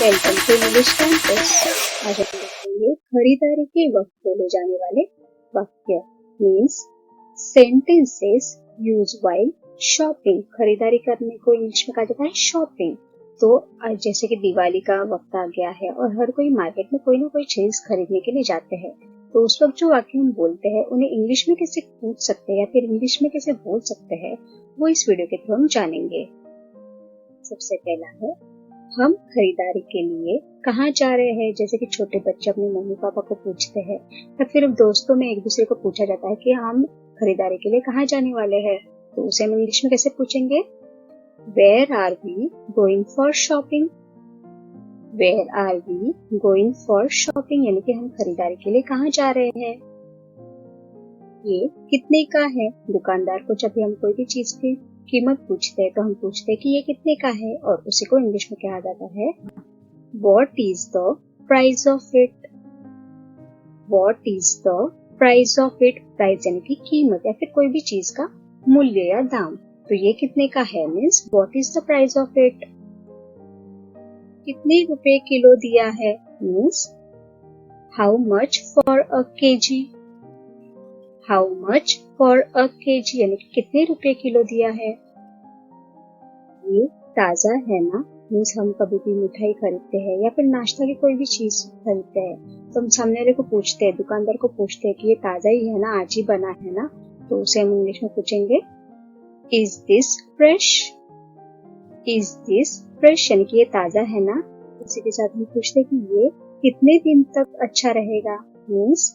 Welcome to English campus. आज हम देखेंगे खरीदारी के वक्त बोले जाने वाले वाक्य means sentences use while shopping. खरीदारी करने को इंग्लिश में कहा जाता है शॉपिंग। तो आज जैसे कि दिवाली का वक्त आ गया है और हर कोई मार्केट में कोई ना कोई चीज खरीदने के लिए जाते हैं, तो उस वक्त जो वाक्य हम बोलते हैं उन्हें इंग्लिश में कैसे पूछ सकते हैं या फिर इंग्लिश में कैसे बोल सकते हैं, वो इस वीडियो के थ्रू हम जानेंगे। सबसे पहला है, हम खरीदारी के लिए कहाँ जा रहे हैं। जैसे कि छोटे बच्चे अपने मम्मी पापा को पूछते हैं या फिर दोस्तों में एक दूसरे को पूछा जाता है कि हम खरीदारी के लिए कहाँ जाने वाले हैं, तो उसे हम इंग्लिश में कैसे पूछेंगे। Where are we going for shopping. Where are we going for shopping यानी कि हम खरीदारी के लिए कहाँ जा रहे हैं। ये कितने का है। दुकानदार को जब भी हम कोई भी चीज की कीमत पूछते हैं तो हम पूछते हैं कि ये कितने का है, और उसी को इंग्लिश में कहा जाता है What is the price of it? What is the price of it? Price यानी कि कीमत या फिर कोई भी चीज का मूल्य या दाम। तो ये कितने का है means What is the price of it? कितने रुपए किलो दिया है means How much for a kg? How much for a kg यानी कि कितने रुपए किलो दिया है। ये ताजा है ना मीन्स हम कभी भी मिठाई खरीदते हैं या फिर नाश्ता की कोई भी चीज खरीदते हैं तो हम सामने वाले को पूछते हैं, दुकानदार को पूछते हैं कि ये ताजा ही है ना, आज ही बना है ना, तो उसे हम इंग्लिश में पूछेंगे is this fresh. Is this fresh यानी कि ये ताजा है ना। इसी के साथ हम पूछते हैं कि ये कितने दिन तक अच्छा रहेगा means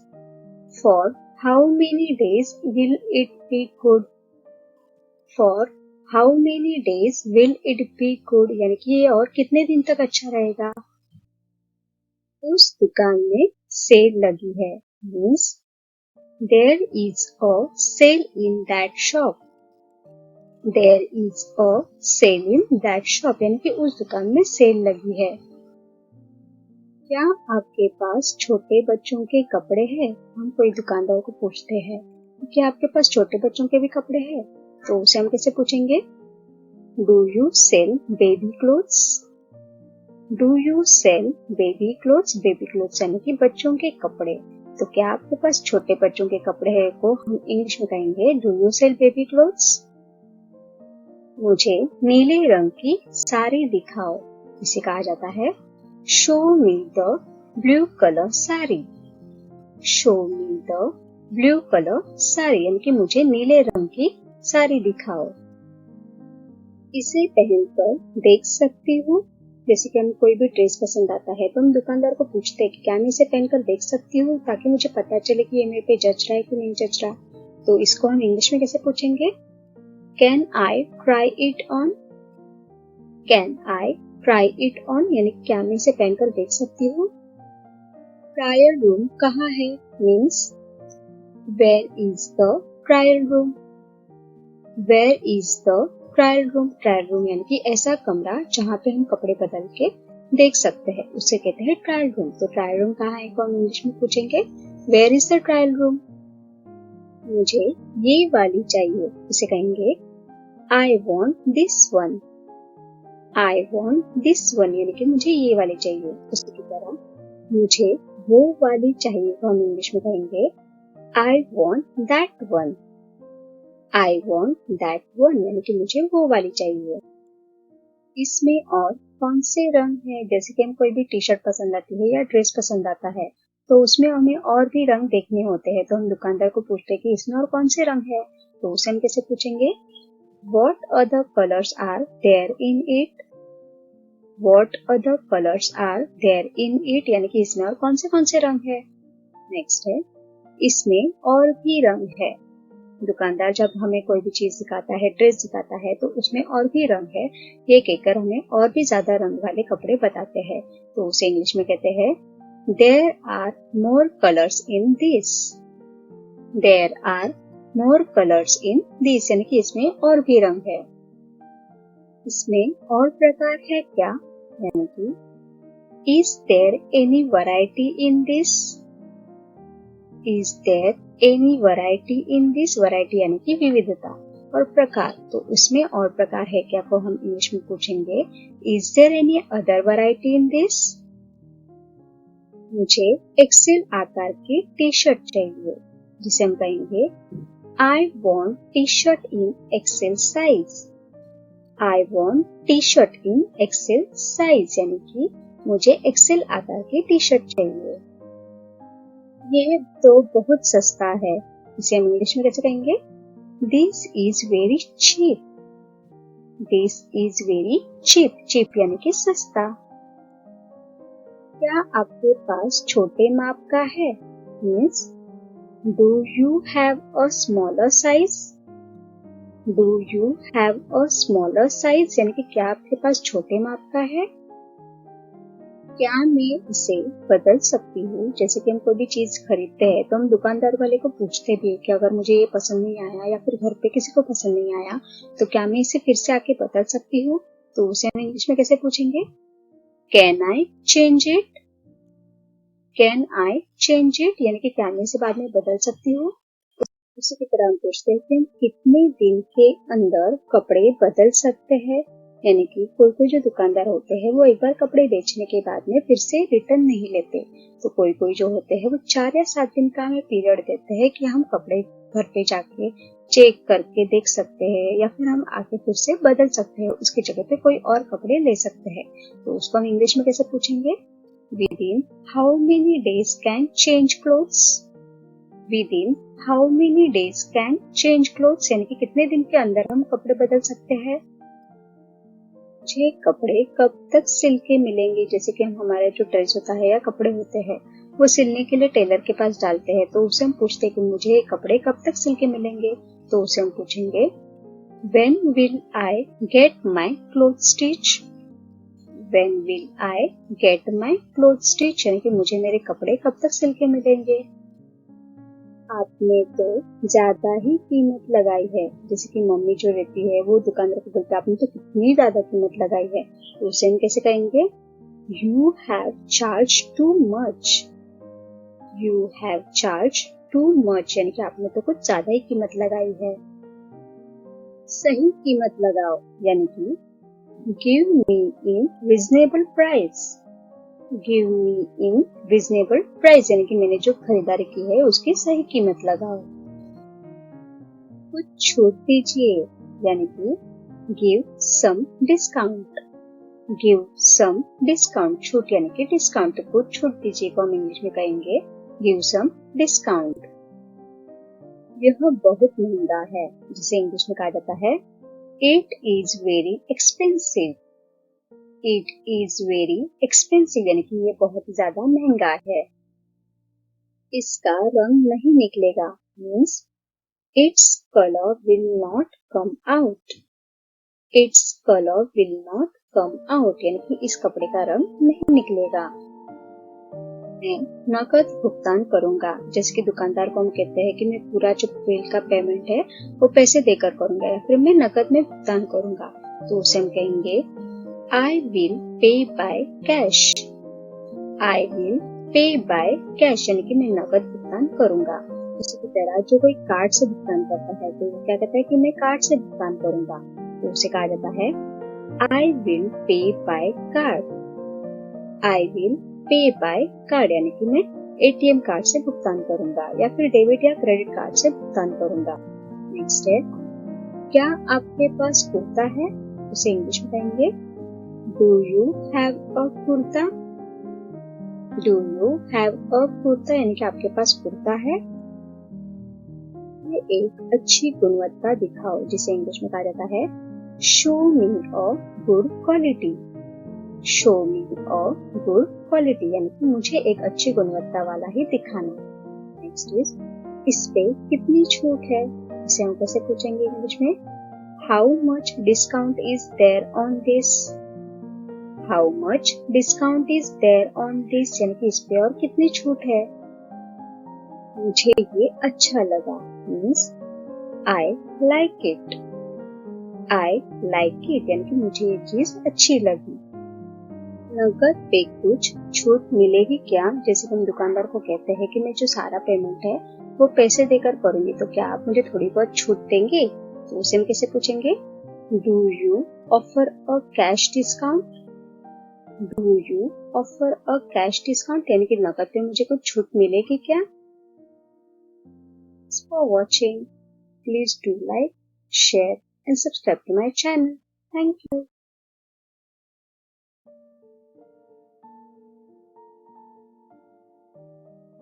for how many days will it be good. For how many days will it be good यानी कि ये और कितने दिन तक अच्छा रहेगा। उस दुकान में सेल लगी है means there is a sale in that shop. There is a sale in that shop यानी कि उस दुकान में सेल लगी है। क्या आपके पास छोटे बच्चों के कपड़े हैं। हम कोई दुकानदार को पूछते हैं क्या आपके पास छोटे बच्चों के भी कपड़े हैं, तो उसे हम कैसे पूछेंगे do you sell baby clothes. Do you sell baby clothes. Baby clothes यानी कि बच्चों के कपड़े। तो क्या आपके पास छोटे बच्चों के कपड़े हैं को हम इंग्लिश में कहेंगे do you sell baby clothes. मुझे नीले रंग की साड़ी दिखाओ। इसे कहा जाता है show me the blue colour sari. Show me the blue colour sari यानी कि मुझे नीले रंग की साड़ी दिखाओ। इसे पहनकर देख सकती हूँ। जैसे कि हम कोई भी ड्रेस पसंद आता है तो हम दुकानदार को पूछते हैं कि क्या मैं इसे पहनकर देख सकती हूँ, ताकि मुझे पता चले कि ये मेरे पे जच रहा है कि नहीं जच रहा। तो इसको हम इंग्लिश में कैसे पूछेंगे can I try it on. Can I try it on यानी क्या मैं इसे पहनकर देख सकती हूँ। ट्रायल रूम कहाँ है means where is the trial room. Where is the trial room. Trial room यानी कि ऐसा कमरा जहाँ पे हम कपड़े बदल के देख सकते हैं, उसे कहते हैं ट्रायल रूम। तो ट्रायल रूम कहाँ है को हम इंग्लिश में पूछेंगे where is the trial room. मुझे ये वाली चाहिए, इसे कहेंगे I want this one. I want this one यानी कि मुझे ये वाली चाहिए। उसी की तरह मुझे वो वाली चाहिए तो हम इंग्लिश में कहेंगे I want that one. I want that one यानी कि मुझे वो वाली चाहिए। इसमें और कौन से रंग है। जैसे कि हम कोई भी टी शर्ट पसंद आती है या ड्रेस पसंद आता है तो उसमें हमें और भी रंग देखने होते हैं, तो हम दुकानदार को पूछते हैं कि इसमें और कौन से रंग है, तो उसे हम कैसे पूछेंगे What other colors are there in it? What other colors are there in it यानी कि इसमें और कौन से रंग है। नेक्स्ट है इसमें और भी रंग है। दुकानदार जब हमें कोई भी चीज दिखाता है, ड्रेस दिखाता है, तो उसमें और भी रंग है ये कहकर हमें और भी ज्यादा रंग वाले कपड़े बताते हैं, तो उसे इंग्लिश में कहते हैं There are more colors in this. There are more colors in this यानी कि इसमें और भी रंग है। इसमें और प्रकार है क्या यानी कि Is there any variety in this? Is there any variety in this? Variety यानी कि विविधता। और प्रकार, तो उसमें और प्रकार है क्या को हम इंग्लिश में पूछेंगे is there any other variety in this. मुझे एक्सेल आकार की टी शर्ट चाहिए, जिसे हम कहेंगे I want T shirt in XL size. I want T shirt in XL size, यानी कि मुझे एक्सेल आकार की टी शर्ट चाहिए। यह तो बहुत सस्ता है, इसे हम इंग्लिश में कैसे कहेंगे this is very cheap. This is very cheap, cheap यानी कि सस्ता। क्या आपके पास छोटे माप का है, means do you have a smaller size. Do you have a smaller size, यानी कि क्या आपके पास छोटे माप का है। क्या मैं इसे बदल सकती हूँ, जैसे कि हम कोई भी चीज खरीदते हैं तो हम दुकानदार वाले को पूछते भी है कि अगर मुझे ये पसंद नहीं आया या फिर घर पे किसी को पसंद नहीं आया तो क्या मैं इसे फिर से आके बदल सकती हूँ, तो उसे हम इंग्लिश में कैसे पूछेंगे can I change it. Can I change it, यानी कि क्या मैं इसे बाद में बदल सकती हूँ। उसी की तरह हम पूछते हैं कि हम कितने दिन के अंदर कपड़े बदल सकते हैं, यानी कि कोई कोई जो दुकानदार होते हैं वो एक बार कपड़े बेचने के बाद में फिर से रिटर्न नहीं लेते, तो कोई कोई जो होते हैं वो 4 या 7 दिन का हमें पीरियड देते हैं कि हम कपड़े घर पे जाके चेक करके देख सकते हैं या फिर हम आके फिर से बदल सकते हैं, उसकी जगह पे कोई और कपड़े ले सकते हैं। तो उसको हम इंग्लिश में कैसे पूछेंगे within how many days can change clothes. Within how many days can change clothes, यानी कि कितने दिन के अंदर हम कपड़े बदल सकते हैं। मुझे कपड़े कब तक सिल के मिलेंगे, जैसे कि हम हमारा जो ड्रेस होता है या कपड़े होते हैं वो सिलने के लिए टेलर के पास डालते हैं, तो उसे हम पूछते हैं कि मुझे कपड़े कब तक सिल के मिलेंगे, तो उसे हम पूछेंगे When will I get my clothes stitch? When will I get my clothes stitch, यानी कि मुझे मेरे कपड़े कब तक सिल के मिलेंगे। आपने तो ज्यादा ही कीमत लगाई है, जैसे कि मम्मी जो रहती है वो दुकानदार को बोलती है आपने तो कितनी ज्यादा कीमत लगाई है, तो उसे हम कैसे कहेंगे you have charge too much. You have charge too much, यानी कि आपने तो कुछ ज्यादा ही कीमत लगाई है। सही कीमत लगाओ, यानी कि गिव मी इन रिजनेबल प्राइस। गिव मी इन रिजनेबल प्राइस, यानी कि मैंने जो खरीदारी की है उसकी सही कीमत लगाओ। कुछ छूट दीजिए, यानी कि give some discount. Give some discount, छूट यानी कि डिस्काउंट, कुछ छूट दीजिए को हम इंग्लिश में कहेंगे गिव सम डिस्काउंट। यह बहुत महंगा है, जिसे इंग्लिश में कहा जाता है it is very expensive. It is very expensive, यानी कि ये बहुत ही ज्यादा महंगा है। इसका रंग नहीं निकलेगा, means its colour will not come out. Its colour will not come out, यानी कि इस कपड़े का रंग नहीं निकलेगा। मैं नकद भुगतान करूंगा, जैसे कि दुकानदार को हम कहते हैं कि मैं पूरा जो बिल का पेमेंट है वो पैसे देकर करूंगा या फिर मैं नकद में भुगतान करूंगा, तो उसे हम कहेंगे I will pay by cash. I will pay by cash, यानी कि मैं नकद भुगतान करूंगा। उसी की तरह जो कोई कार्ड से भुगतान करता है तो वो क्या कहता है कि मैं कार्ड से भुगतान करूंगा, तो उसे कहा जाता है I will pay by card. I will pay by card, यानी कि मैं ATM कार्ड से भुगतान करूंगा या फिर डेबिट या क्रेडिट कार्ड से भुगतान करूंगा। नेक्स्ट है क्या आपके पास कुर्ता है, उसे इंग्लिश में कहेंगे Do you have a kurta? Do you have a kurta, यानी कि आपके पास कुर्ता है। ये एक अच्छी गुणवत्ता दिखाओ, जिसे इंग्लिश में कहा जाता है Show me a good quality. Show me a good quality, यानी कि मुझे एक अच्छी गुणवत्ता वाला ही दिखाना। नेक्स्ट इज इस पे कितनी छूट है, इसे हम कैसे पूछेंगे इंग्लिश में How much discount is there on this? How much discount is there on this, यानी कि इस पे और कितनी छूट है। मुझे ये अच्छा लगा, means I like it. I like it, यानी कि मुझे ये चीज अच्छी लगी। नकद पे कुछ छूट मिलेगी क्या, जैसे हम दुकानदार को कहते हैं कि मैं जो सारा पेमेंट है वो पैसे देकर करूंगी, तो क्या आप मुझे थोड़ी बहुत छूट देंगे, तो उसे हम कैसे पूछेंगे? Do you offer a cash discount? Do you offer a cash discount, यानी कि नकद पे मुझे कुछ छूट मिलेगी क्या? For watching, please do like, share and subscribe to my channel. Thank you.